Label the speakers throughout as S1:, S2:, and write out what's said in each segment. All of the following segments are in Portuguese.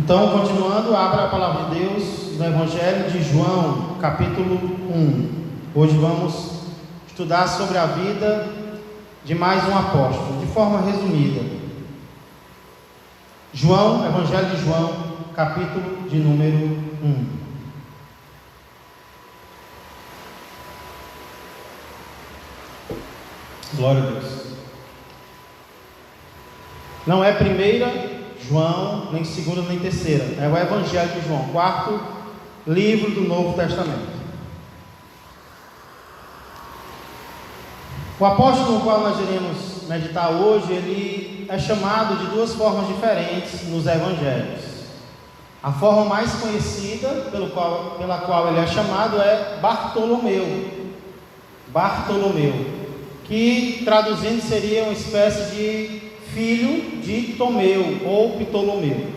S1: Então, continuando, abra a palavra de Deus no Evangelho de João, capítulo 1. Hoje vamos estudar sobre a vida de mais um apóstolo, de forma resumida. João, Evangelho de João, capítulo de número 1. Glória a Deus. Não é primeira João, nem segunda, nem terceira. É o Evangelho de João, quarto livro do Novo Testamento. O apóstolo no qual nós iremos meditar hoje, ele é chamado de duas formas diferentes nos Evangelhos. A forma mais conhecida pela qual ele é chamado é Bartolomeu. Bartolomeu, que traduzindo seria uma espécie de filho de Tomeu ou Ptolomeu.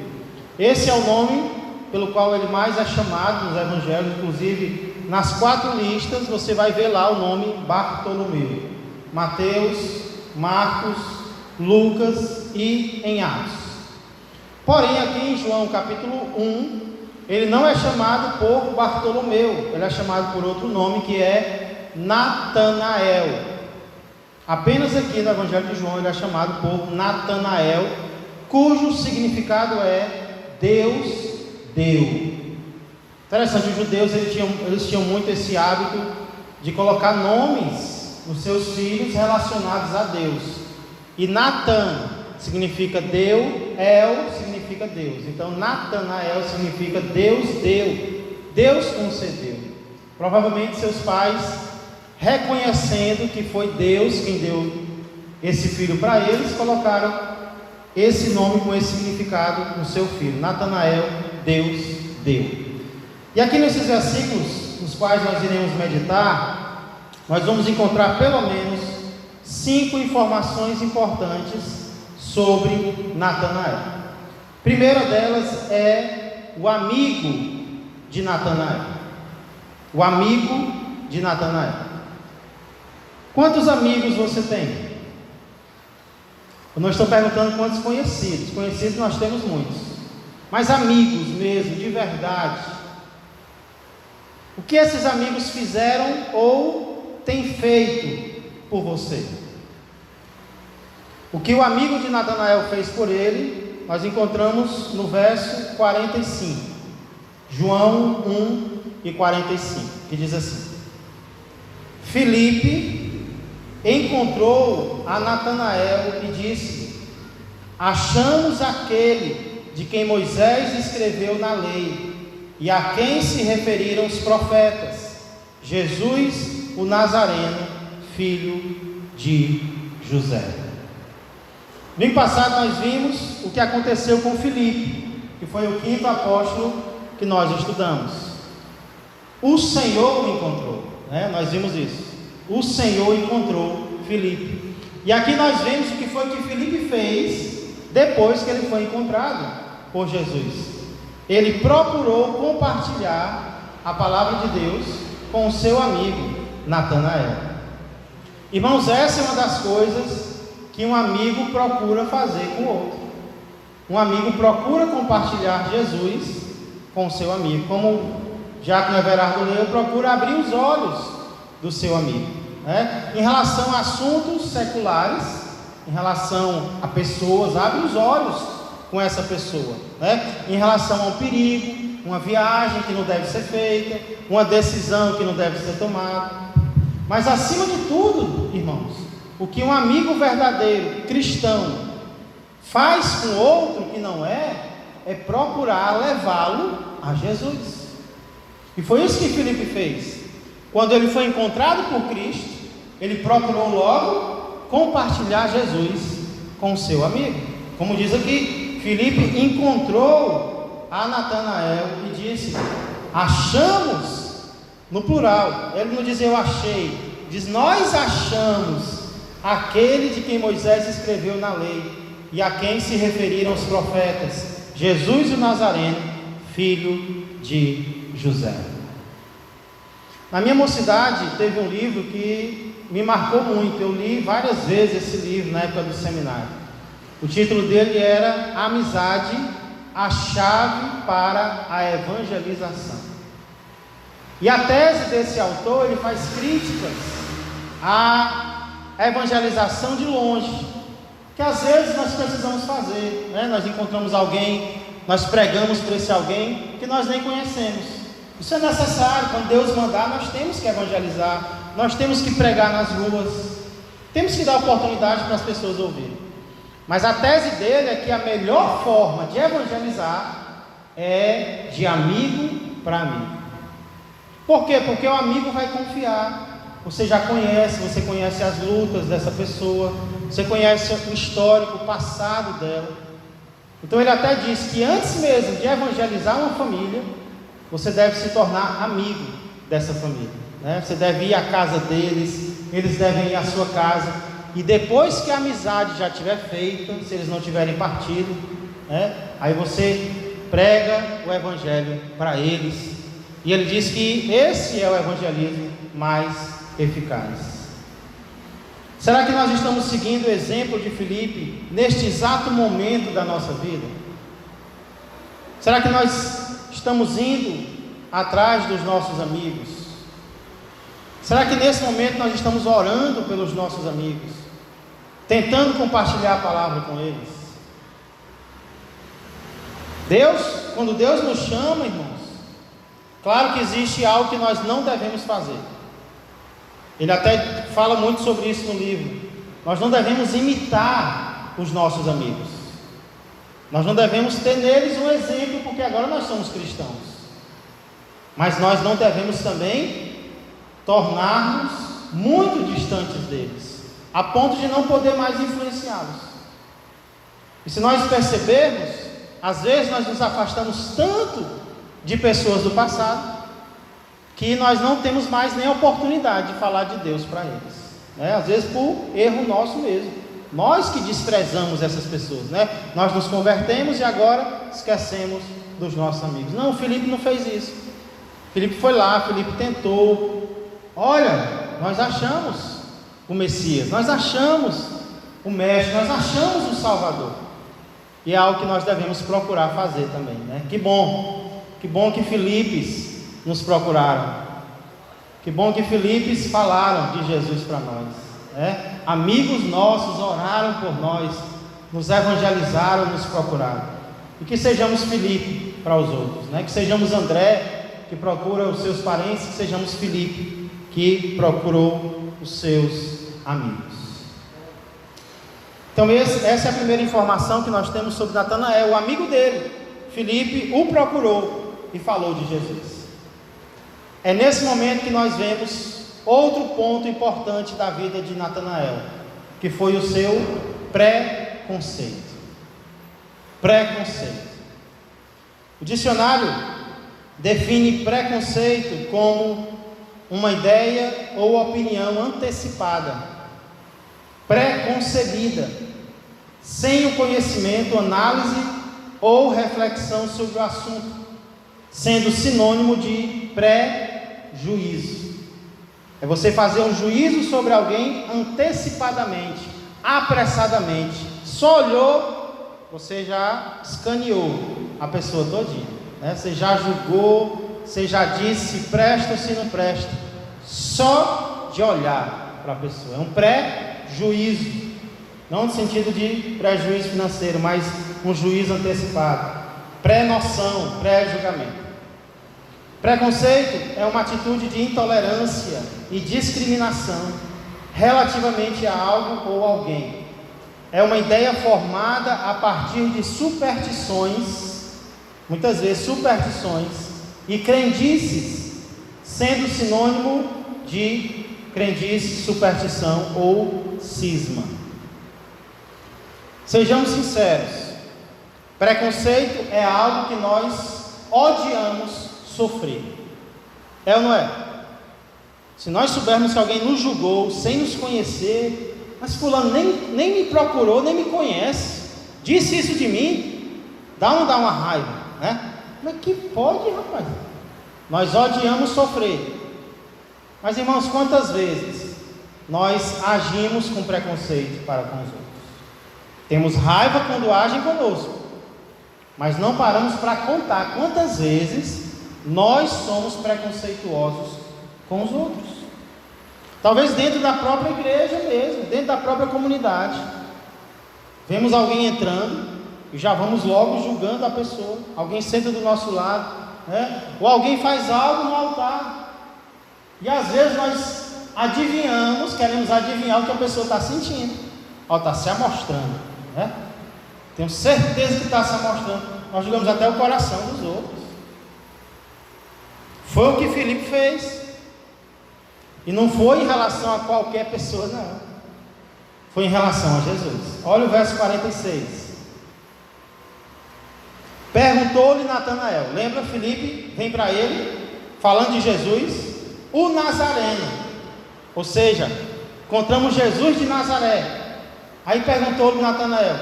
S1: Esse é o nome pelo qual ele mais é chamado nos evangelhos. Inclusive nas 4 listas você vai ver lá o nome Bartolomeu: Mateus, Marcos, Lucas e em Atos. Porém aqui em João capítulo 1 ele não é chamado por Bartolomeu, ele é chamado por outro nome, que é Natanael. Apenas aqui no Evangelho de João ele é chamado por Natanael, cujo significado é Deus deu. Interessante, os judeus eles tinham muito esse hábito de colocar nomes nos seus filhos relacionados a Deus. E Natan significa Deu, El significa Deus. Então Natanael significa Deus deu, Deus concedeu. Provavelmente seus pais, reconhecendo que foi Deus quem deu esse filho para eles, colocaram esse nome com esse significado no seu filho. Natanael, Deus deu. E aqui nesses versículos, nos quais nós iremos meditar, nós vamos encontrar pelo menos 5 informações importantes sobre Natanael. A primeira delas é o amigo de Natanael. O amigo de Natanael. Quantos amigos você tem? Eu não estou perguntando quantos conhecidos. Conhecidos nós temos muitos. Mas amigos mesmo, de verdade. O que esses amigos fizeram ou têm feito por você? O que o amigo de Natanael fez por ele, nós encontramos no verso 45. João 1 e 45, que diz assim: Filipe encontrou a Natanael e disse: achamos aquele de quem Moisés escreveu na lei e a quem se referiram os profetas, Jesus o Nazareno, filho de José. No passado nós vimos o que aconteceu com Filipe, que foi o 5º apóstolo que nós estudamos. O Senhor o encontrou, nós vimos isso. O Senhor encontrou Filipe. E aqui nós vemos o que foi que Filipe fez depois que ele foi encontrado por Jesus. Ele procurou compartilhar a palavra de Deus com o seu amigo Natanael. Irmãos, essa é uma das coisas que um amigo procura fazer com o outro. Um amigo procura compartilhar Jesus com o seu amigo. Como Jacques Everardo leu, procura abrir os olhos do seu amigo, em relação a assuntos seculares, em relação a pessoas, abre os olhos com essa pessoa, em relação a um perigo, uma viagem que não deve ser feita, uma decisão que não deve ser tomada. Mas acima de tudo, irmãos, o que um amigo verdadeiro, cristão, faz com outro que não é procurar levá-lo a Jesus. E foi isso que Filipe fez. Quando ele foi encontrado por Cristo, ele procurou logo compartilhar Jesus com o seu amigo. Como diz aqui, Filipe encontrou a Natanael e disse: achamos, no plural. Ele não diz eu achei, diz nós achamos aquele de quem Moisés escreveu na lei e a quem se referiram os profetas, Jesus o Nazareno, filho de José. Na minha mocidade teve um livro que me marcou muito. Eu li várias vezes esse livro na época do seminário. O título dele era Amizade a chave para a evangelização. E a tese desse autor, ele faz críticas à evangelização de longe, que às vezes nós precisamos fazer, né? Nós encontramos alguém, nós pregamos para esse alguém que nós nem conhecemos. Isso é necessário. Quando Deus mandar, nós temos que evangelizar, nós temos que pregar nas ruas, temos que dar oportunidade para as pessoas ouvirem. Mas a tese dele é que a melhor forma de evangelizar é de amigo para amigo. Por quê? Porque o amigo vai confiar. Você já conhece, você conhece as lutas dessa pessoa, você conhece o histórico, o passado dela. Então ele até diz que antes mesmo de evangelizar uma família, você deve se tornar amigo dessa família, né? Você deve ir à casa deles, eles devem ir à sua casa, e depois que a amizade já estiver feita, se eles não tiverem partido, né, aí você prega o evangelho para eles. E ele diz que esse é o evangelismo mais eficaz. Será que nós estamos seguindo o exemplo de Filipe neste exato momento da nossa vida? Será que nós estamos indo atrás dos nossos amigos? Será que nesse momento nós estamos orando pelos nossos amigos, tentando compartilhar a palavra com eles? Quando Deus nos chama, irmãos, claro que existe algo que nós não devemos fazer. Ele até fala muito sobre isso no livro. Nós não devemos imitar os nossos amigos. Nós não devemos ter neles um exemplo, porque agora nós somos cristãos. Mas nós não devemos também tornar-nos muito distantes deles, a ponto de não poder mais influenciá-los. E se nós percebermos, às vezes nós nos afastamos tanto de pessoas do passado, que nós não temos mais nem a oportunidade de falar de Deus para eles, né? Às vezes por erro nosso mesmo, nós que desprezamos essas pessoas, né? Nós nos convertemos e agora esquecemos dos nossos amigos. Não, Filipe não fez isso. Filipe foi lá, Filipe tentou. Olha, nós achamos o Messias, nós achamos o Mestre, nós achamos o Salvador. E é algo que nós devemos procurar fazer também, né? Que bom que Filipes nos procuraram. Que bom que Filipes falaram de Jesus para nós, né? Amigos nossos oraram por nós, nos evangelizaram, nos procuraram. E que sejamos Filipe para os outros, né? Que sejamos André, que procura os seus parentes, que sejamos Filipe, que procurou os seus amigos. Então essa é a primeira informação que nós temos sobre Natanael. O amigo dele, Filipe, o procurou e falou de Jesus. É nesse momento que nós vemos outro ponto importante da vida de Natanael, que foi o seu preconceito. Preconceito. O dicionário define preconceito como uma ideia ou opinião antecipada, preconcebida, sem o conhecimento, análise ou reflexão sobre o assunto, sendo sinônimo de pré-juízo. É você fazer um juízo sobre alguém antecipadamente, apressadamente. Só olhou, você já escaneou a pessoa todinha, né? Você já julgou, você já disse se presta ou se não presta, só de olhar para a pessoa. É um pré-juízo, não no sentido de prejuízo financeiro, mas um juízo antecipado, pré-noção, pré-julgamento. Preconceito é uma atitude de intolerância e discriminação relativamente a algo ou alguém. É uma ideia formada a partir de superstições, muitas vezes superstições, e crendices, sendo sinônimo de crendice, superstição ou cisma. Sejamos sinceros, preconceito é algo que nós odiamos sofrer. É ou não é? Se nós soubermos que alguém nos julgou sem nos conhecer, mas fulano nem me procurou, nem me conhece, disse isso de mim, dá uma raiva, né? Como é que pode, rapaz? Nós odiamos sofrer. Mas, irmãos, quantas vezes nós agimos com preconceito para com os outros? Temos raiva quando agem conosco, Mas não paramos para contar quantas vezes nós somos preconceituosos com os outros. Talvez dentro da própria igreja mesmo, dentro da própria comunidade. Vemos alguém entrando e já vamos logo julgando a pessoa. Alguém senta do nosso lado, né? Ou alguém faz algo no altar. E às vezes nós adivinhamos, queremos adivinhar o que a pessoa está sentindo. Ó, está se amostrando, né? Tenho certeza que está se amostrando. Nós julgamos até o coração dos outros. Foi o que Filipe fez. E não foi em relação a qualquer pessoa, não. Foi em relação a Jesus. Olha o verso 46. Perguntou-lhe Natanael. Lembra, Filipe vem para ele, falando de Jesus, o Nazareno. Ou seja, encontramos Jesus de Nazaré. Aí perguntou-lhe Natanael: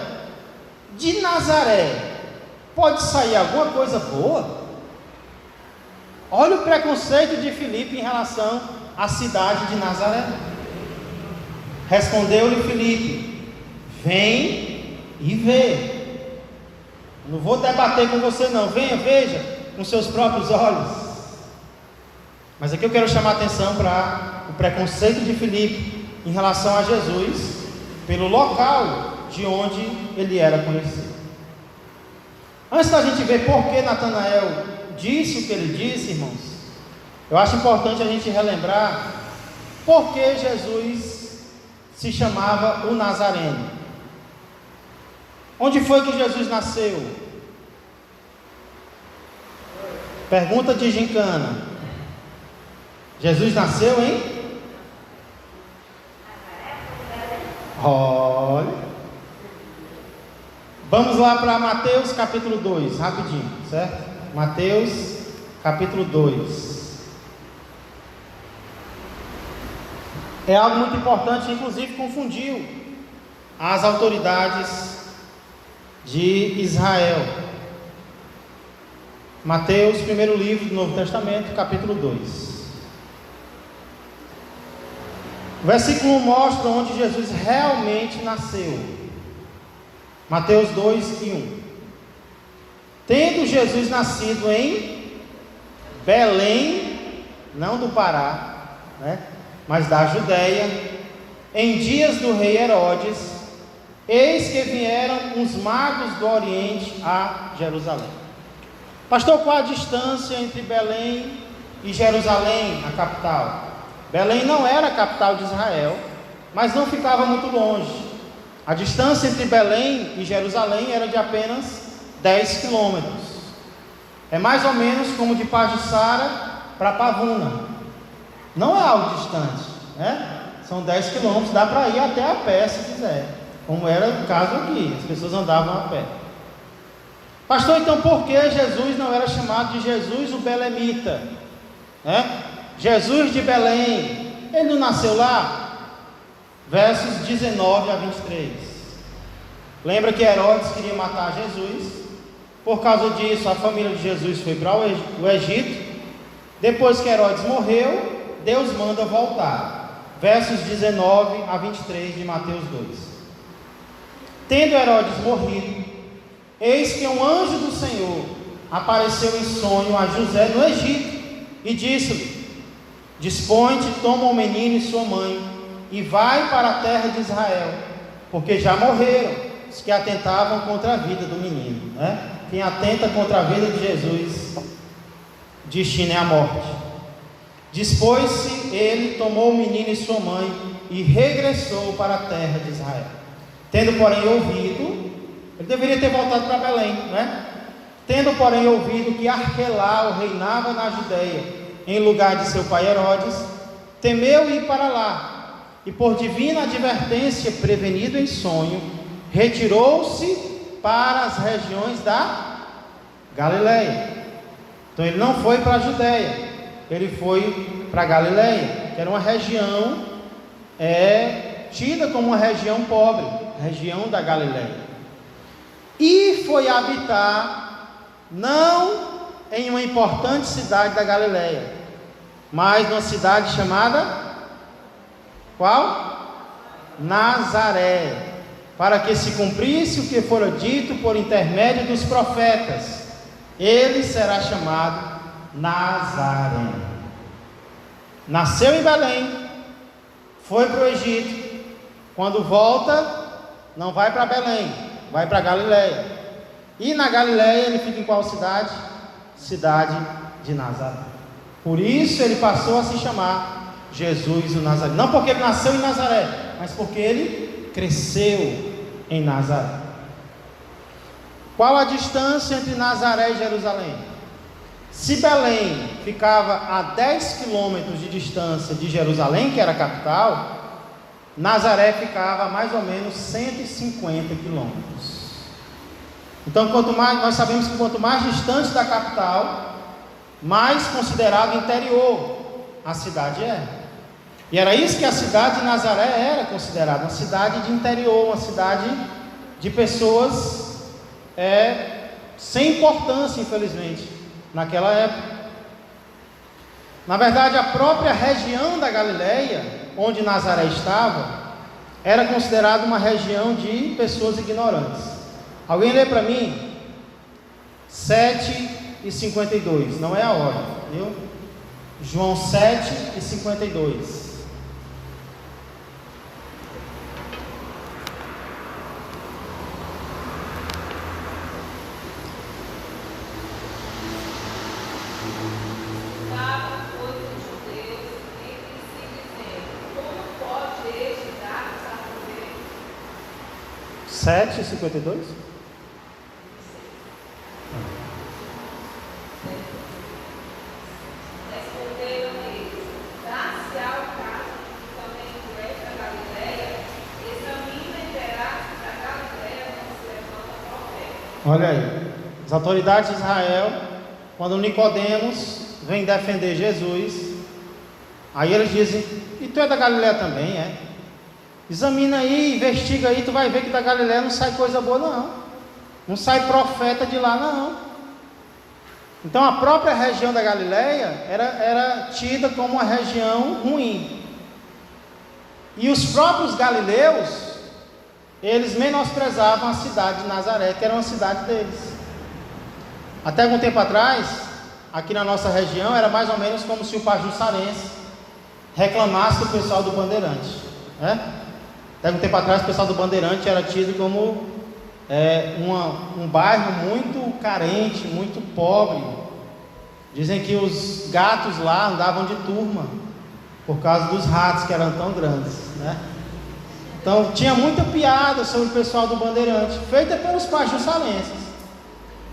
S1: de Nazaré pode sair alguma coisa boa? Olha o preconceito de Filipe em relação à cidade de Nazaré. Respondeu-lhe Filipe: vem e vê. Não vou debater com você não, venha, veja com seus próprios olhos. Mas aqui eu quero chamar a atenção para o preconceito de Filipe em relação a Jesus, pelo local de onde ele era conhecido. Antes da gente ver por que Natanael disse o que ele disse, irmãos, eu acho importante a gente relembrar por que Jesus se chamava o Nazareno. Onde foi que Jesus nasceu? Pergunta de gincana. Jesus nasceu em? Olha. Vamos lá para Mateus capítulo 2, rapidinho, certo? Mateus capítulo 2. É algo muito importante, inclusive confundiu as autoridades de Israel. Mateus, primeiro livro do Novo Testamento, capítulo 2. O versículo 1 mostra onde Jesus realmente nasceu. Mateus 2 e 1. Tendo Jesus nascido em Belém, não do Pará, né, mas da Judéia, em dias do rei Herodes, eis que vieram uns magos do Oriente a Jerusalém. Pastor, qual a distância entre Belém e Jerusalém, a capital? Belém não era a capital de Israel, mas não ficava muito longe. A distância entre Belém e Jerusalém era de apenas 10 quilômetros. É mais ou menos como de Pajuçara para Pavuna. Não é algo distante, né? São 10 quilômetros, dá para ir até a pé se quiser, como era o caso aqui, as pessoas andavam a pé. Pastor, então por que Jesus não era chamado de Jesus o Belemita, né? Jesus de Belém, ele não nasceu lá? Versos 19 a 23. Lembra que Herodes queria matar Jesus? Por causa disso, a família de Jesus foi para o Egito. Depois que Herodes morreu, Deus manda voltar. Versos 19 a 23 de Mateus 2. Tendo Herodes morrido, eis que um anjo do Senhor apareceu em sonho a José no Egito e disse-lhe: dispõe-te, toma o menino e sua mãe e vai para a terra de Israel, porque já morreram os que atentavam contra a vida do menino, né? Quem atenta contra a vida de Jesus, destino é a morte. Dispôs-se ele, tomou o menino e sua mãe e regressou para a terra de Israel. Tendo porém ouvido, ele deveria ter voltado para Belém, né? Tendo porém ouvido que Arquelau reinava na Judeia, em lugar de seu pai Herodes, temeu ir para lá, e por divina advertência, prevenido em sonho, retirou-se para as regiões da Galileia. Então ele não foi para a Judeia, ele foi para a Galileia, que era uma região tida como uma região pobre, região da Galileia. E foi habitar não em uma importante cidade da Galileia, mas numa cidade chamada qual? Nazaré. para que se cumprisse o que fora dito por intermédio dos profetas: ele será chamado Nazareno. Nasceu em Belém, foi para o Egito. Quando volta, não vai para Belém, vai para Galiléia. E na Galiléia ele fica em qual cidade? Cidade de Nazaré. Por isso ele passou a se chamar Jesus o Nazareno. Não porque ele nasceu em Nazaré, mas porque ele cresceu em Nazaré. Qual a distância entre Nazaré e Jerusalém? Se Belém ficava a 10 quilômetros de distância de Jerusalém, que era a capital, Nazaré ficava a mais ou menos 150 quilômetros. Então, nós sabemos que quanto mais distante da capital, mais considerado interior a cidade é. E era isso que a cidade de Nazaré era considerada, uma cidade de interior, uma cidade de pessoas sem importância, infelizmente, naquela época. Na verdade, a própria região da Galiléia, onde Nazaré estava, era considerada uma região de pessoas ignorantes. Alguém lê para mim? 7:52, não é a hora, viu? João 7:52. Sete e 52?
S2: Responderam eles: dá-se ao caso que também tu és da Galiléia, examina e verás que da Galiléia não se levanta profeta.
S1: Olha aí, as autoridades de Israel, quando Nicodemos vem defender Jesus, aí eles dizem: e tu é da Galiléia também, é? Examina aí, investiga aí, tu vai ver que da Galiléia não sai coisa boa não. Não sai profeta de lá não. Então a própria região da Galiléia era tida como uma região ruim. E os próprios galileus, eles menosprezavam a cidade de Nazaré, que era uma cidade deles. Até algum tempo atrás, aqui na nossa região, era mais ou menos como se o pajussarense reclamasse do pessoal do Bandeirante, né? Até algum tempo atrás, o pessoal do Bandeirante era tido como um bairro muito carente, muito pobre. Dizem que os gatos lá andavam de turma por causa dos ratos que eram tão grandes, né? Então tinha muita piada sobre o pessoal do Bandeirante, feita pelos pajussalenses.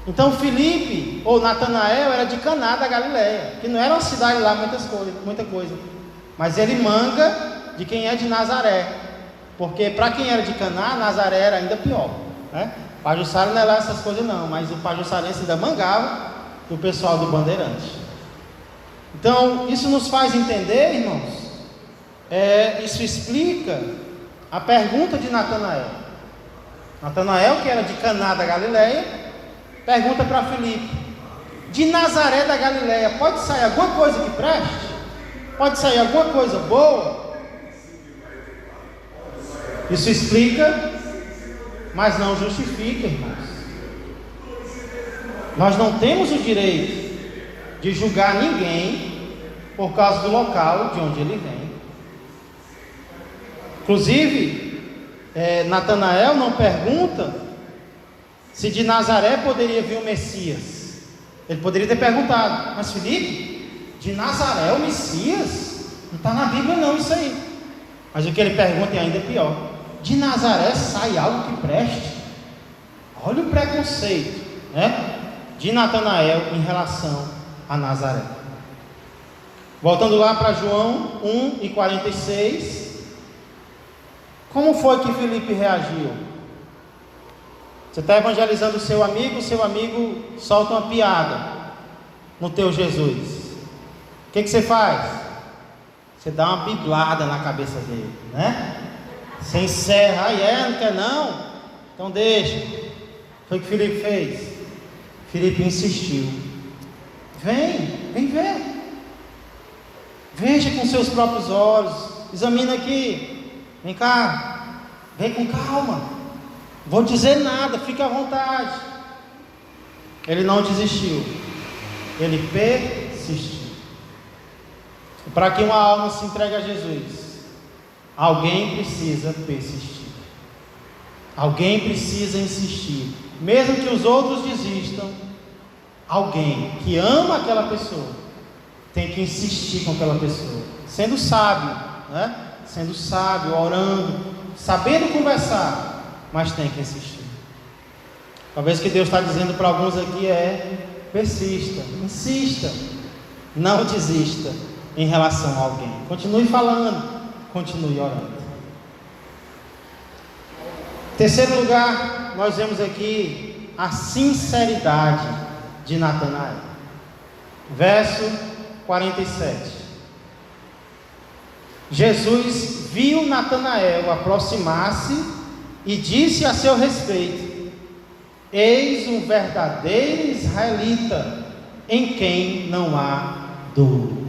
S1: Então Filipe ou Natanael era de Caná da Galiléia, que não era uma cidade lá muita coisa, mas ele manga de quem é de Nazaré. Porque para quem era de Caná, Nazaré era ainda pior, né? Pajuçara não é lá essas coisas não, mas o pajussarense ainda mangava do pessoal do Bandeirante. Então, isso nos faz entender, irmãos, isso explica a pergunta de Natanael. Natanael, que era de Caná da Galiléia, pergunta para Filipe: de Nazaré da Galiléia pode sair alguma coisa que preste? Pode sair alguma coisa boa? Isso explica, mas não justifica, irmãos. Nós não temos o direito de julgar ninguém por causa do local de onde ele vem. Inclusive, Natanael não pergunta se de Nazaré poderia vir o Messias. Ele poderia ter perguntado: mas Filipe, de Nazaré o Messias? Não está na Bíblia não isso aí. Mas o que ele pergunta é ainda pior: de Nazaré sai algo que preste? Olha o preconceito, né, de Natanael em relação a Nazaré. Voltando lá para João 1:46, como foi que Filipe reagiu? Você está evangelizando o seu amigo solta uma piada no teu Jesus. O que você faz? Você dá uma biblada na cabeça dele, né? Você encerra: não quer não? Então deixa. Foi o que Filipe fez. Filipe insistiu: vem ver, veja com seus próprios olhos, examina aqui, vem cá, vem com calma, Vou dizer nada, fique à vontade. Ele não desistiu, ele persistiu. Para que uma alma se entregue a Jesus, alguém precisa persistir, alguém precisa insistir, mesmo que os outros desistam. Alguém que ama aquela pessoa tem que insistir com aquela pessoa, sendo sábio, né? Sendo sábio, orando, sabendo conversar, mas tem que insistir. Talvez o que Deus está dizendo para alguns aqui persista, insista, não desista em relação a alguém. Continue falando, continue orando. Terceiro lugar, nós vemos aqui a sinceridade de Natanael. Verso 47. Jesus viu Natanael aproximar-se e disse a seu respeito: eis um verdadeiro israelita, em quem não há dolo.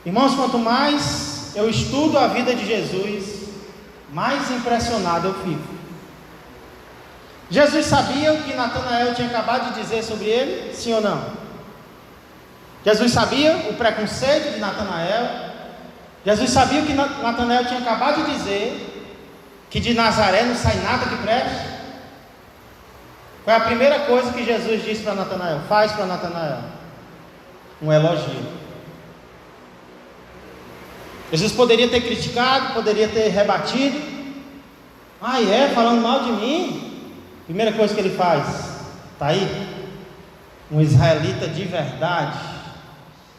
S1: Irmãos, quanto mais eu estudo a vida de Jesus, mais impressionado eu fico. Jesus sabia o que Natanael tinha acabado de dizer sobre ele? Sim ou não? Jesus sabia o preconceito de Natanael? Jesus sabia o que Natanael tinha acabado de dizer, que de Nazaré não sai nada que preste? Foi a primeira coisa que Jesus disse para Natanael, faz para Natanael? Um elogio. Jesus poderia ter criticado, poderia ter rebatido. Falando mal de mim? Primeira coisa que ele faz, está aí? Um israelita de verdade,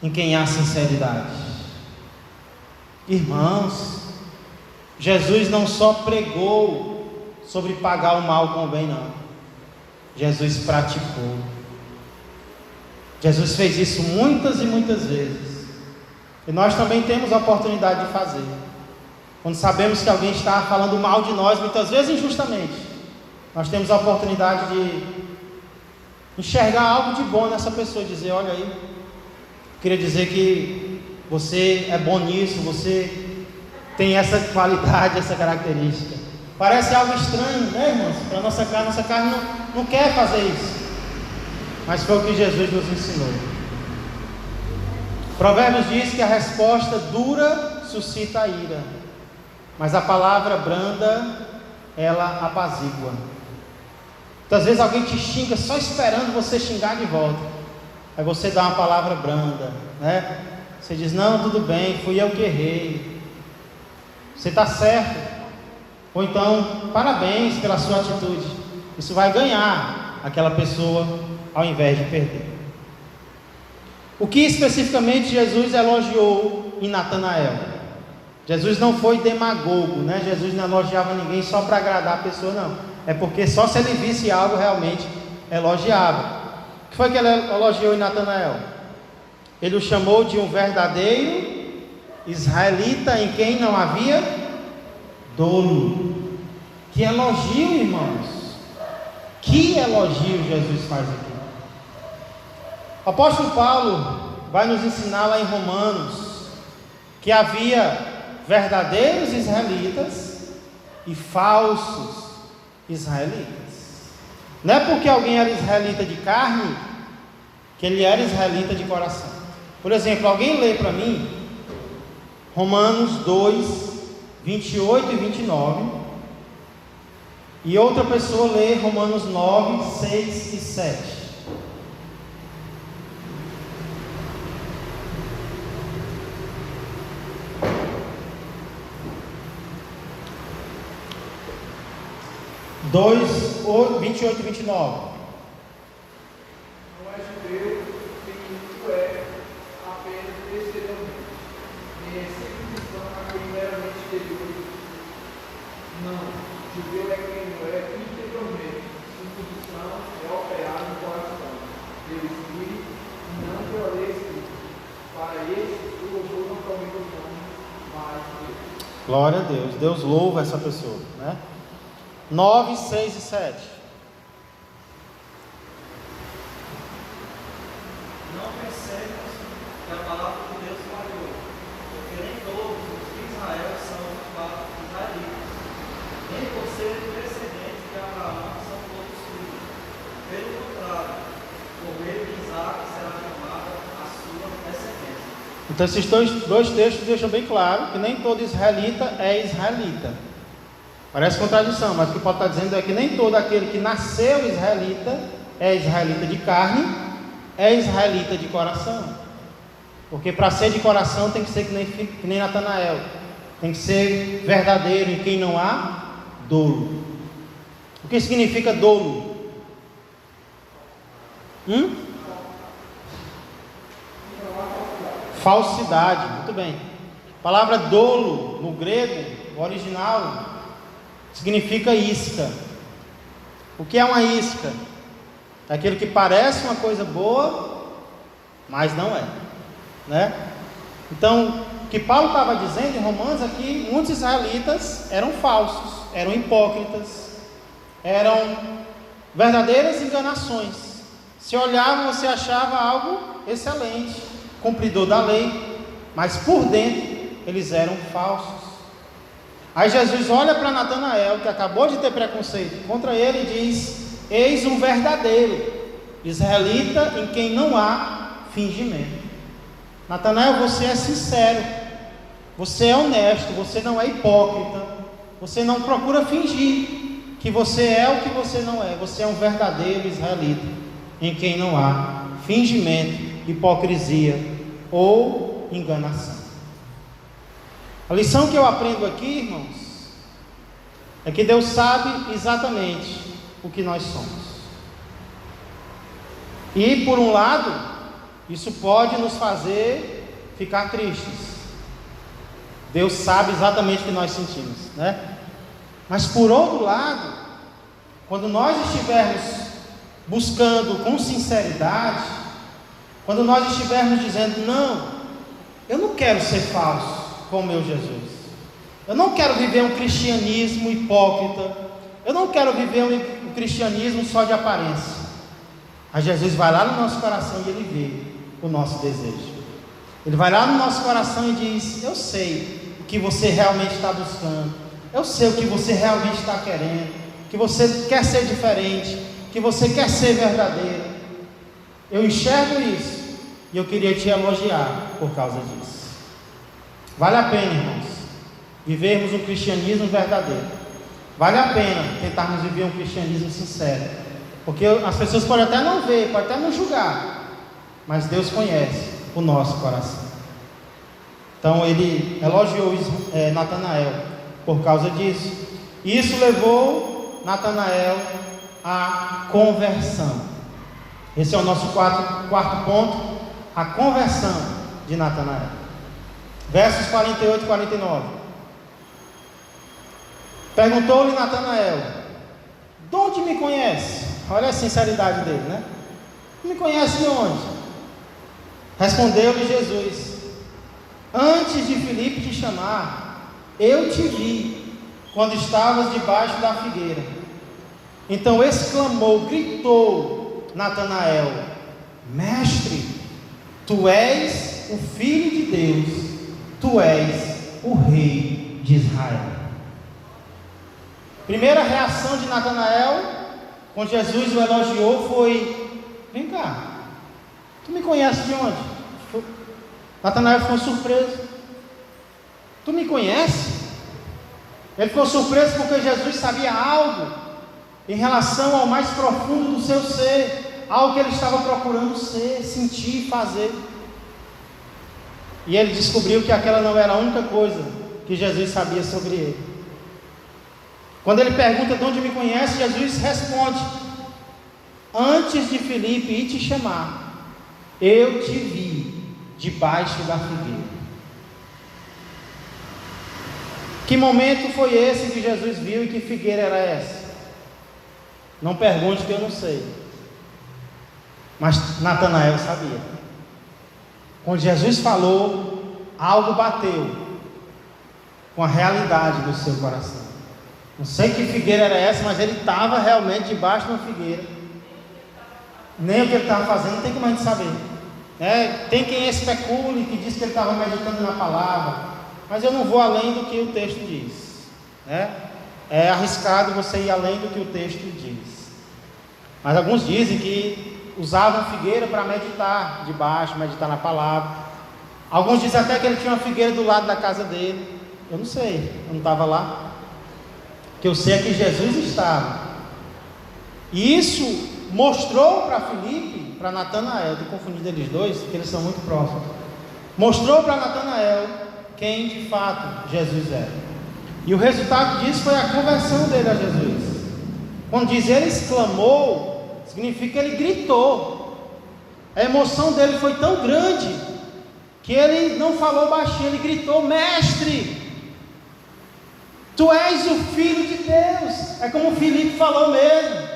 S1: em quem há sinceridade. Irmãos, Jesus não só pregou sobre pagar o mal com o bem, não. Jesus praticou. Jesus fez isso muitas e muitas vezes. E nós também temos a oportunidade de fazer. Quando sabemos que alguém está falando mal de nós, muitas vezes injustamente, nós temos a oportunidade de enxergar algo de bom nessa pessoa, dizer: olha aí, queria dizer que você é bom nisso, você tem essa qualidade, essa característica. Parece algo estranho, né, irmãos? Para a nossa carne não quer fazer isso, mas foi o que Jesus nos ensinou. Provérbios diz que a resposta dura suscita a ira, mas a palavra branda, ela apazigua. Muitas vezes alguém te xinga só esperando você xingar de volta. Aí você dá uma palavra branda, né? Você diz: não, tudo bem, fui eu que errei, você está certo. Ou então, parabéns pela sua atitude. Isso vai ganhar aquela pessoa ao invés de perder. O que especificamente Jesus elogiou em Natanael? Jesus não foi demagogo, né? Jesus não elogiava ninguém só para agradar a pessoa, não. É porque só se ele visse algo realmente elogiava. O que foi que ele elogiou em Natanael? Ele o chamou de um verdadeiro israelita em quem não havia dolo. Que elogio, irmãos! Que elogio Jesus faz aqui. O apóstolo Paulo vai nos ensinar lá em Romanos que havia verdadeiros israelitas e falsos israelitas. Não é porque alguém era israelita de carne que ele era israelita de coração. Por exemplo, alguém lê para mim Romanos 2, 28 e 29, e outra pessoa lê Romanos 9, 6 e 7. Dois, 28 e 29.
S3: Não é judeu, nem tu é apenas exteriormente, nem é circuncisão a quem meramente exterior. Não, judeu é quem não é interiormente, circuncisão é operada no coração, pelo Espírito, não pela lei escrita. Para esses, o louvor não promete os nomes, mas Deus.
S1: Glória a Deus, Deus louva essa pessoa, né? 9, 6 e 7.
S4: Não pensemos que a palavra de Deus falhou, porque nem todos os de Israel são israelitas, nem por serem descendentes
S1: Então esses dois textos deixam bem claro que nem todo israelita é israelita. Parece contradição, mas o que Paulo está dizendo é que nem todo aquele que nasceu israelita é israelita de carne, é israelita de coração. Porque para ser de coração tem que ser que nem Natanael, tem que ser verdadeiro, em quem não há dolo. O que significa dolo? Falsidade, muito bem. A palavra dolo, no grego, o original, significa isca. O que é uma isca? É aquilo que parece uma coisa boa, mas não é, né? Então, o que Paulo estava dizendo em Romanos é que muitos israelitas eram falsos, eram hipócritas, eram verdadeiras enganações. Se olhava, você achava algo excelente, cumpridor da lei, mas por dentro eles eram falsos. Aí Jesus olha para Natanael, que acabou de ter preconceito contra ele, e diz: eis um verdadeiro israelita em quem não há fingimento. Natanael, você é sincero, você é honesto, você não é hipócrita, você não procura fingir que você é o que você não é. Você é um verdadeiro israelita em quem não há fingimento, hipocrisia ou enganação. A lição que eu aprendo aqui, irmãos, é que Deus sabe exatamente o que nós somos. E por um lado, isso pode nos fazer ficar tristes. Deus sabe exatamente o que nós sentimos, né? Mas por outro lado, quando nós estivermos buscando com sinceridade, quando nós estivermos dizendo: não, eu não quero ser falso com o meu Jesus, eu não quero viver um cristianismo hipócrita, eu não quero viver um cristianismo só de aparência. Aí Jesus vai lá no nosso coração e Ele vê o nosso desejo. Ele vai lá no nosso coração e diz: eu sei o que você realmente está buscando, eu sei o que você realmente está querendo, que você quer ser diferente, que você quer ser verdadeiro. Eu enxergo isso e eu queria te elogiar por causa disso. Vale a pena, irmãos, vivermos um cristianismo verdadeiro. Vale a pena tentarmos viver um cristianismo sincero, porque as pessoas podem até não ver, podem até não julgar, mas Deus conhece o nosso coração. Então ele elogiou Natanael por causa disso, e isso levou Natanael à conversão. Esse é o nosso quarto ponto, a conversão de Natanael. Versos 48 e 49. Perguntou-lhe Natanael: de onde me conhece? Olha a sinceridade dele, né? Me conhece de onde? Respondeu-lhe Jesus: antes de Filipe te chamar, eu te vi quando estavas debaixo da figueira. Então exclamou, gritou Natanael: mestre, tu és o Filho de Deus, tu és o Rei de Israel. Primeira reação de Natanael, quando Jesus o elogiou, foi: vem cá, tu me conheces de onde? Natanael ficou surpreso. Tu me conheces? Ele ficou surpreso porque Jesus sabia algo em relação ao mais profundo do seu ser, algo que ele estava procurando ser, sentir, fazer. E ele descobriu que aquela não era a única coisa que Jesus sabia sobre ele. Quando ele pergunta de onde me conhece, Jesus responde: antes de Filipe ir te chamar, eu te vi debaixo da figueira. Que momento foi esse que Jesus viu e que figueira era essa? Não pergunte que eu não sei. Mas Natanael sabia. Quando Jesus falou, algo bateu com a realidade do seu coração. Não sei que figueira era essa, mas ele estava realmente debaixo de uma figueira. Nem o que ele estava fazendo, não tem como a gente saber. Tem quem especule, que diz que ele estava meditando na palavra, mas eu não vou além do que o texto diz. É arriscado você ir além do que o texto diz. Mas alguns dizem que usavam figueira para meditar debaixo, meditar na palavra. Alguns dizem até que ele tinha uma figueira do lado da casa dele. Eu não sei, eu não estava lá. O que eu sei é que Jesus estava. E isso mostrou para Filipe, para Natanael, estou confundindo eles dois, porque eles são muito próximos. Mostrou para Natanael quem de fato Jesus era. E o resultado disso foi a conversão dele a Jesus. Quando diz ele exclamou, significa que ele gritou. A emoção dele foi tão grande que ele não falou baixinho, ele gritou: mestre, tu és o Filho de Deus. É como o Filipe falou mesmo: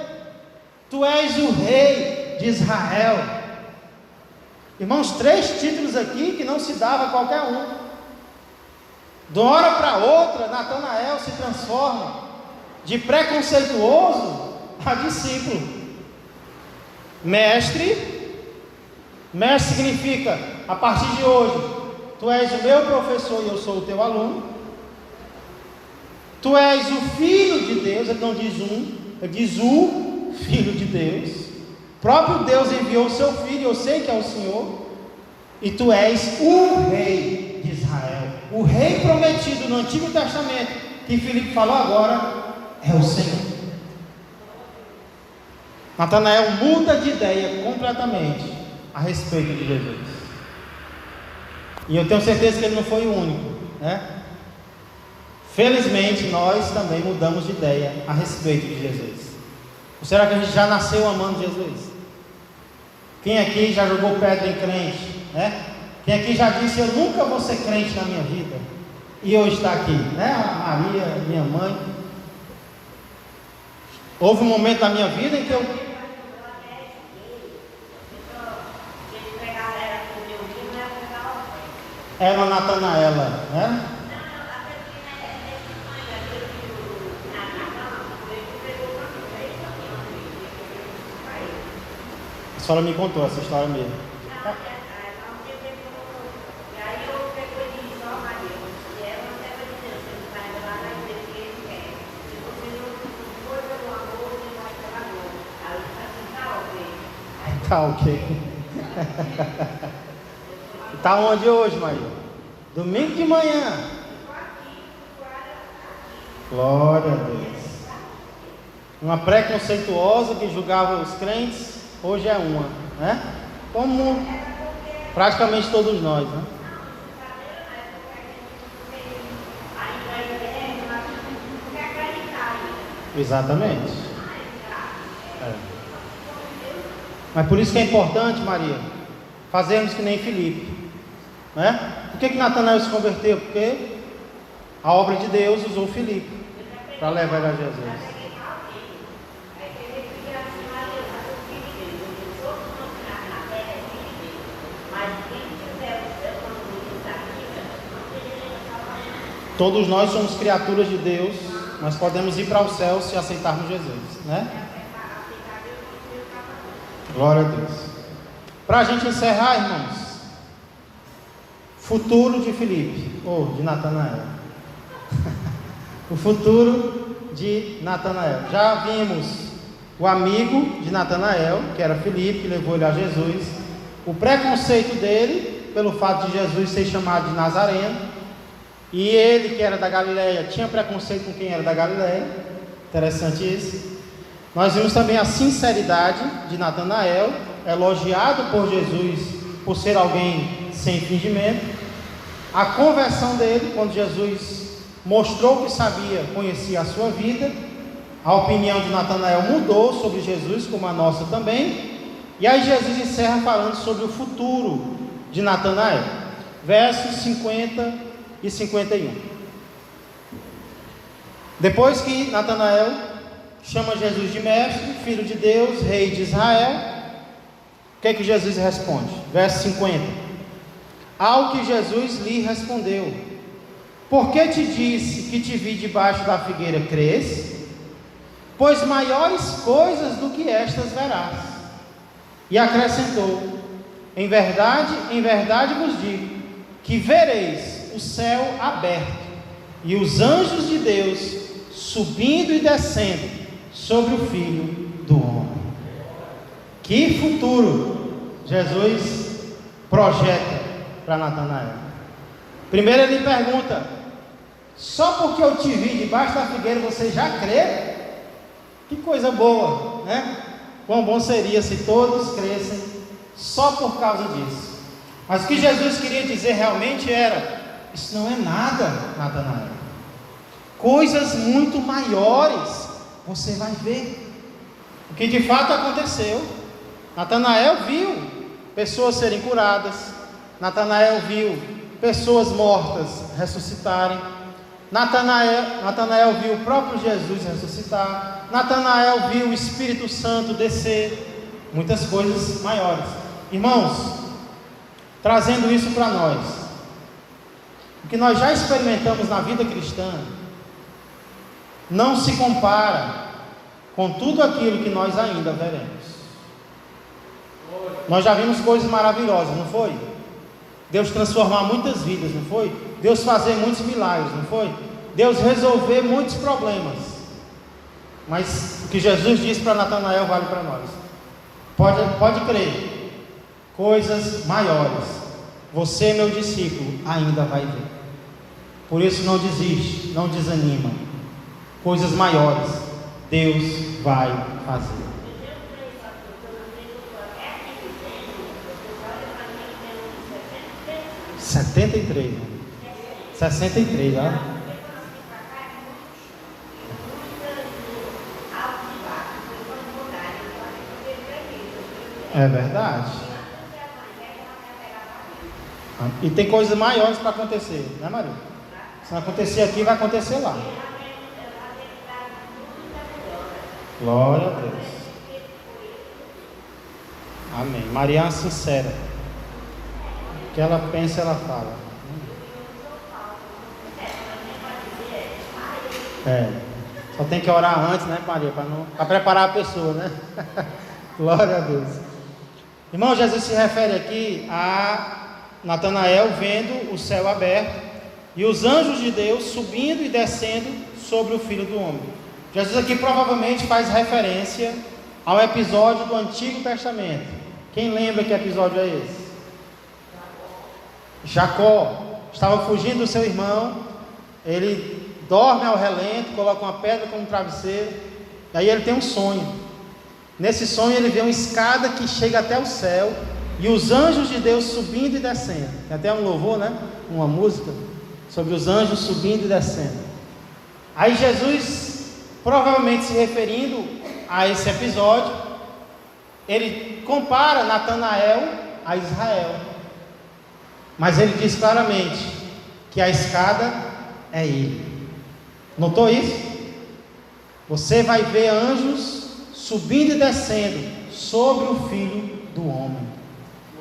S1: tu és o Rei de Israel. Irmãos, 3 títulos aqui que não se dava a qualquer um. De uma hora para outra, Natanael se transforma de preconceituoso a discípulo. Mestre significa, a partir de hoje, tu és o meu professor e eu sou o teu aluno. Tu és o Filho de Deus, ele não diz um, ele diz o Filho de Deus. O próprio Deus enviou o seu Filho, eu sei que é o Senhor. E tu és o Rei de Israel, o Rei prometido no Antigo Testamento, que Filipe falou agora, é o Senhor. Natanael muda de ideia completamente a respeito de Jesus. E eu tenho certeza que ele não foi o único, né? Felizmente nós também mudamos de ideia a respeito de Jesus. Ou será que a gente já nasceu amando Jesus? Quem aqui já jogou pedra em crente, né? Quem aqui já disse: eu nunca vou ser crente na minha vida, e hoje está aqui, né? A Maria, minha mãe. Houve um momento da minha vida em que eu... Era a Natanaela, né? A senhora me contou essa história mesmo. Tá ok. Tá onde hoje, Maria? Domingo de manhã. Glória a Deus. Uma preconceituosa que julgava os crentes, hoje é uma, né? Como praticamente todos nós, né? Exatamente. Mas por isso que é importante, Maria, fazermos que nem Filipe, né? Por que Natanael se converteu? Porque a obra de Deus usou Filipe para levar ele a Jesus. Todos nós somos criaturas de Deus, nós podemos ir para o céu se aceitarmos Jesus, né? Glória a Deus. Para a gente encerrar, irmãos, futuro de Filipe, ou de Natanael. O futuro de Natanael. Já vimos o amigo de Natanael, que era Filipe, que levou ele a Jesus. O preconceito dele, pelo fato de Jesus ser chamado de Nazareno. E ele, que era da Galileia, tinha preconceito com quem era da Galileia. Interessante isso. Nós vimos também a sinceridade de Natanael, elogiado por Jesus por ser alguém sem fingimento. A conversão dele, quando Jesus mostrou que sabia, conhecia a sua vida. A opinião de Natanael mudou sobre Jesus, como a nossa também. E aí Jesus encerra falando sobre o futuro de Natanael. Versos 50 e 51. Depois que Natanael chama Jesus de mestre, filho de Deus, rei de Israel, o que é que Jesus responde? Verso 50. Ao que Jesus lhe respondeu: por que te disse que te vi debaixo da figueira, crês? Pois maiores coisas do que estas verás. E acrescentou: em verdade vos digo, que vereis o céu aberto, e os anjos de Deus subindo e descendo sobre o Filho do Homem. Que futuro Jesus projeta para Natanael. Primeiro ele pergunta: só porque eu te vi debaixo da figueira você já crê? Que coisa boa, né? Quão bom seria se todos crescem só por causa disso. Mas o que Jesus queria dizer realmente era: isso não é nada, Natanael. Coisas muito maiores você vai ver. O que de fato aconteceu. Natanael viu pessoas serem curadas. Natanael viu pessoas mortas ressuscitarem. Natanael viu o próprio Jesus ressuscitar. Natanael viu o Espírito Santo descer. Muitas coisas maiores. Irmãos, trazendo isso para nós, o que nós já experimentamos na vida cristã não se compara com tudo aquilo que nós ainda veremos. Nós já vimos coisas maravilhosas, não foi? Deus transformar muitas vidas, não foi? Deus fazer muitos milagres, não foi? Deus resolver muitos problemas. Mas o que Jesus disse para Natanael vale para nós. Pode crer, coisas maiores você, meu discípulo, ainda vai ver. Por isso não desiste, não desanima. Coisas maiores Deus vai fazer. (73) 63, ó. É verdade. E tem coisas maiores para acontecer, né, Maria? Se não acontecer aqui, vai acontecer lá. Glória a Deus. Amém. Maria é uma sincera. O que ela pensa, ela fala. Só tem que orar antes, né, Maria? Para preparar a pessoa, né? Glória a Deus. Irmão, Jesus se refere aqui a Natanael vendo o céu aberto e os anjos de Deus subindo e descendo sobre o Filho do Homem. Jesus aqui provavelmente faz referência ao episódio do Antigo Testamento. Quem lembra que episódio é esse? Jacó estava fugindo do seu irmão, ele dorme ao relento, coloca uma pedra como travesseiro, e aí ele tem um sonho. Nesse sonho ele vê uma escada que chega até o céu e os anjos de Deus subindo e descendo. Tem até um louvor, né? Uma música sobre os anjos subindo e descendo. Aí Jesus, provavelmente se referindo a esse episódio, ele compara Natanael a Israel, mas ele diz claramente que a escada é ele. Notou isso? Você vai ver anjos subindo e descendo sobre o Filho do Homem.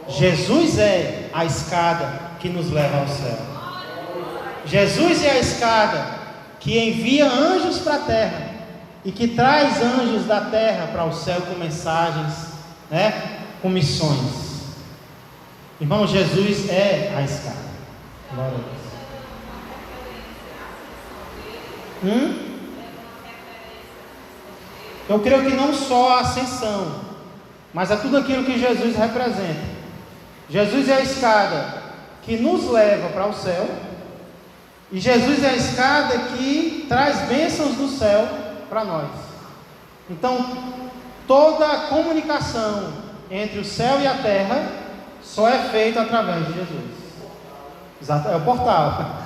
S1: Jesus é a escada que nos leva ao céu. Jesus é a escada que envia anjos para a terra e que traz anjos da terra para o céu com mensagens, né? Com missões. Irmão, Jesus é a escada. Glória a Deus. Eu creio que não só a ascensão, mas é tudo aquilo que Jesus representa. Jesus é a escada que nos leva para o céu, e Jesus é a escada que traz bênçãos do céu para nós. Então, toda a comunicação entre o céu e a terra só é feita através de Jesus. Exato, é o portal.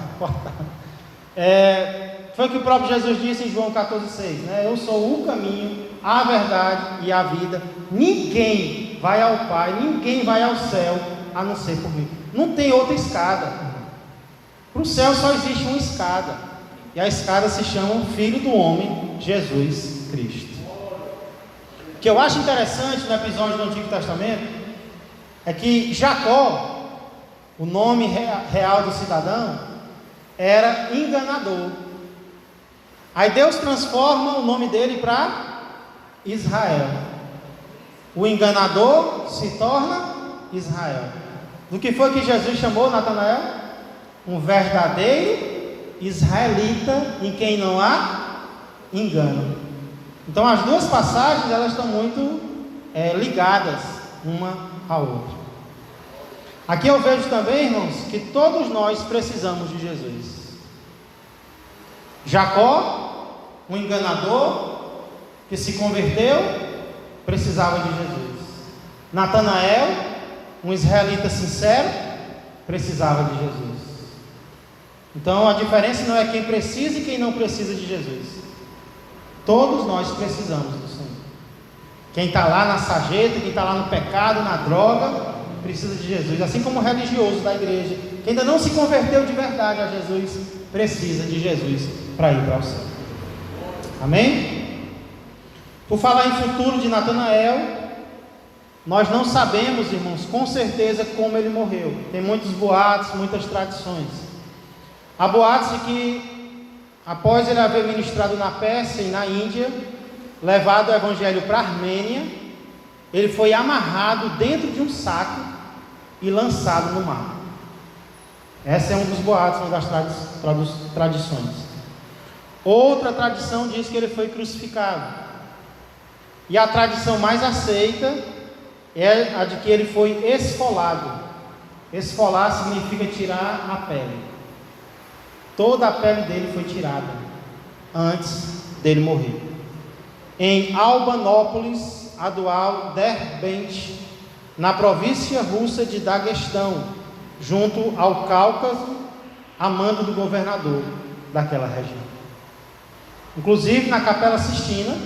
S1: Foi o que o próprio Jesus disse em João 14,6, né? Eu sou o caminho, a verdade e a vida. Ninguém vai ao Pai, ninguém vai ao céu a não ser por mim. Não tem outra escada. Para o céu só existe uma escada, e a escada se chama Filho do Homem, Jesus Cristo. O que eu acho interessante no episódio do Antigo Testamento é que Jacó, o nome real do cidadão, era enganador. Aí Deus transforma o nome dele para Israel. O enganador se torna Israel. Do que foi que Jesus chamou Natanael? Um verdadeiro israelita em quem não há engano. Então as duas passagens, elas estão muito ligadas uma à outra. Aqui eu vejo também, irmãos, que todos nós precisamos de Jesus. Jacó, um enganador que se converteu, precisava de Jesus. Natanael, um israelita sincero, precisava de Jesus. Então a diferença não é quem precisa e quem não precisa de Jesus. Todos nós precisamos do Senhor. Quem está lá na sarjeta, quem está lá no pecado, na droga, precisa de Jesus. Assim como o religioso da igreja, que ainda não se converteu de verdade a Jesus, precisa de Jesus para ir para o céu. Amém? Por falar em futuro de Natanael, nós não sabemos, irmãos, com certeza como ele morreu. Tem muitos boatos, muitas tradições. Há boatos de que, após ele haver ministrado na Pérsia e na Índia, levado o evangelho para a Armênia, ele foi amarrado dentro de um saco e lançado no mar. Esse é um dos boatos, uma das tradições. Outra tradição diz que ele foi crucificado. E a tradição mais aceita é a de que ele foi esfolado. Esfolar significa tirar a pele. Toda a pele dele foi tirada antes dele morrer. Em Albanópolis, atual Derbent, na província russa de Daguestão, junto ao Cáucaso, a mando do governador daquela região. Inclusive na Capela Sistina,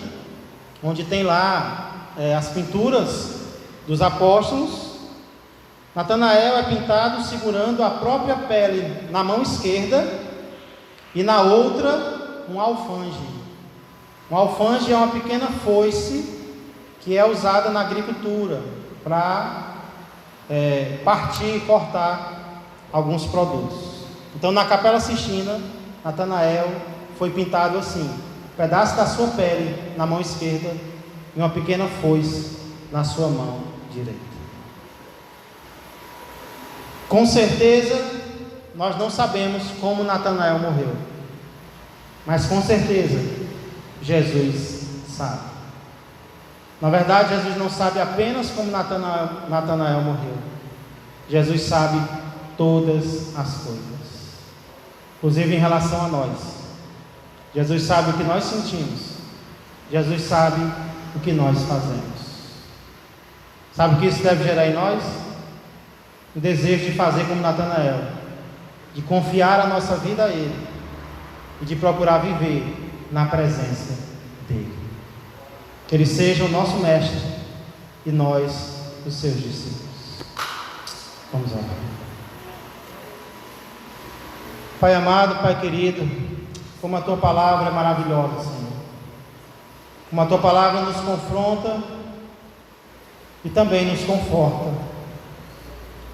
S1: onde tem lá as pinturas dos apóstolos, Natanael é pintado segurando a própria pele na mão esquerda e na outra um alfange. Um alfange é uma pequena foice que é usada na agricultura para partir e cortar alguns produtos. Então na Capela Sistina, Natanael foi pintado assim: um pedaço da sua pele na mão esquerda e uma pequena foice na sua mão direita. Com certeza nós não sabemos como Natanael morreu, mas com certeza Jesus sabe. Na verdade, Jesus não sabe apenas como Natanael morreu. Jesus sabe todas as coisas, inclusive em relação a nós. Jesus sabe o que nós sentimos. Jesus sabe o que nós fazemos. Sabe o que isso deve gerar em nós? O desejo de fazer como Natanael, de confiar a nossa vida a Ele e de procurar viver na presença dEle. Que Ele seja o nosso mestre e nós os seus discípulos. Vamos orar. Pai amado, Pai querido, como a Tua palavra é maravilhosa, Senhor. Como a Tua palavra nos confronta e também nos conforta.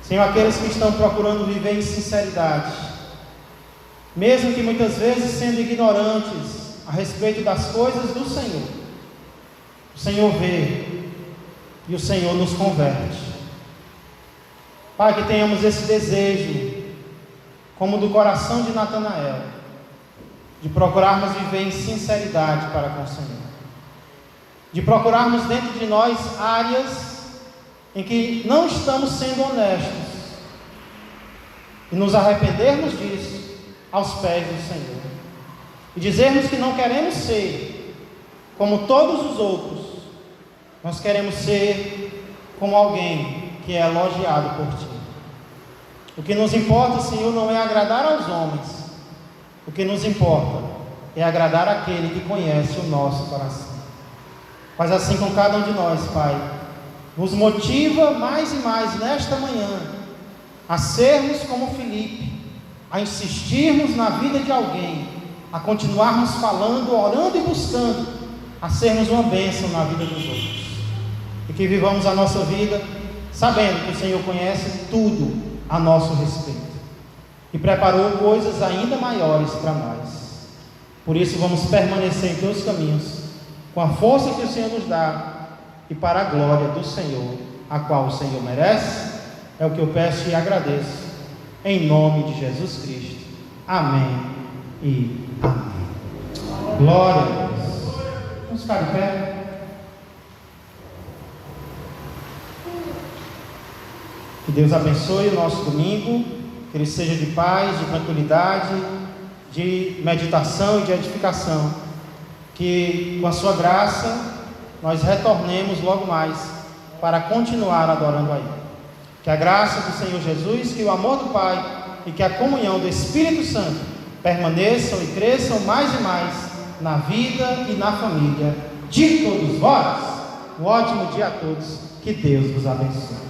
S1: Senhor, aqueles que estão procurando viver em sinceridade, mesmo que muitas vezes sendo ignorantes a respeito das coisas do Senhor, o Senhor vê e o Senhor nos converte. Pai, que tenhamos esse desejo, como do coração de Natanael, de procurarmos viver em sinceridade para com o Senhor, de procurarmos dentro de nós áreas em que não estamos sendo honestos e nos arrependermos disso aos pés do Senhor e dizermos que não queremos ser como todos os outros. Nós queremos ser como alguém que é elogiado por Ti. O que nos importa, Senhor, não é agradar aos homens. O que nos importa é agradar aquele que conhece o nosso coração. Faz assim com cada um de nós, Pai. Nos motiva mais e mais nesta manhã a sermos como Filipe, a insistirmos na vida de alguém, a continuarmos falando, orando e buscando, a sermos uma bênção na vida dos outros. E que vivamos a nossa vida sabendo que o Senhor conhece tudo a nosso respeito e preparou coisas ainda maiores para nós. Por isso vamos permanecer em Teus caminhos, com a força que o Senhor nos dá e para a glória do Senhor, a qual o Senhor merece. É o que eu peço e agradeço, em nome de Jesus Cristo. Amém e amém. Glória a Deus. Vamos ficar de pé. Que Deus abençoe o nosso domingo, que ele seja de paz, de tranquilidade, de meditação e de edificação. Que com a sua graça nós retornemos logo mais para continuar adorando a Ele. Que a graça do Senhor Jesus, que o amor do Pai e que a comunhão do Espírito Santo permaneçam e cresçam mais e mais na vida e na família de todos vós. Um ótimo dia a todos. Que Deus vos abençoe.